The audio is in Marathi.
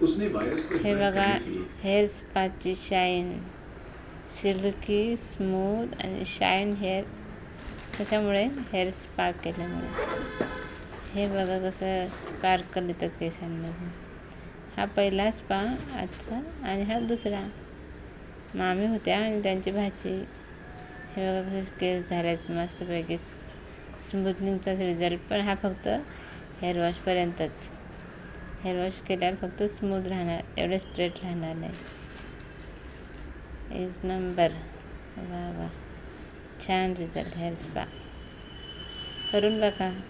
उसने वायरस को हे impress बघा करने के लिए हेअर स्पाची शाईन, सिल्की स्मूथ आणि शाईन हेअर. कशामुळे? हेअर स्पा केल्यामुळे. हे बघा कसं स्पार्कल येतं केसांमध्ये. हा पहिला स्पा आजचा आणि हा दुसरा. मामी होत्या आणि त्यांची भाची. हे बघा कसे केस झालेत मस्तपैकी. स्मूथनिंगचाच रिझल्ट, पण हा फक्त हेअर वॉशपर्यंतच. हेअर वॉश केल्यावर फक्त स्मूथ राहणार, एवढे स्ट्रेट राहणार नाही. एक नंबर. वा वा, छान रिझल्ट हेअर स्पा. करून बघा.